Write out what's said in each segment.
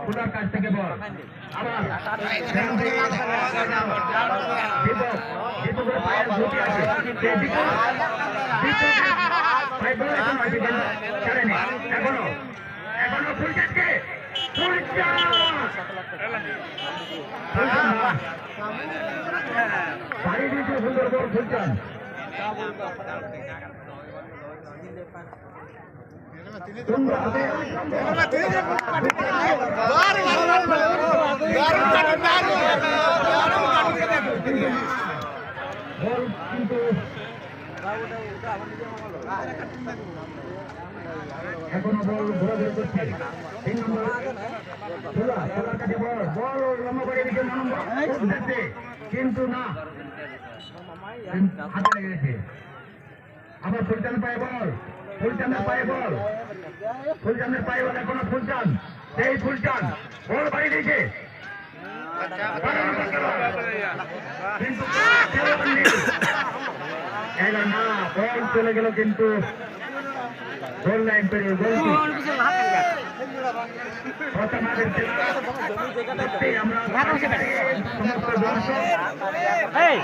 খুদার কাছ থেকে বল আবার এখনো এখনো ফুল যাচ্ছে বাড়ি দিয়েছে সুন্দর বল ফুলচান কিন্তু এখনো বল ঘোরাঘুরি করছে 3 নম্বর খেলার কাছে বল বল লম্বা করে দিকে কিন্তু না হাতে লেগে গেছে আবার ফুলচান পায়ে বল ফুলচানের পায়ে বল ফুলচানের পায়ে বল এখনো ফুলচান সেই ফুলচান বল বাড়ি দিয়েছে কিন্তু না বল চলে গেল কিন্তু গোল লাইন পেরিয়ে গোল আমরা সমস্ত দর্শক এই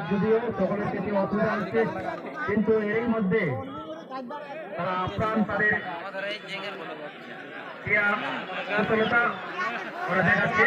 যদিও সকলের ক্ষেত্রে অসুবিধা হচ্ছে কিন্তু এরই মধ্যে তারা আপ্রাণ তাদের ক্রিয়া সফলতা দেখাচ্ছে।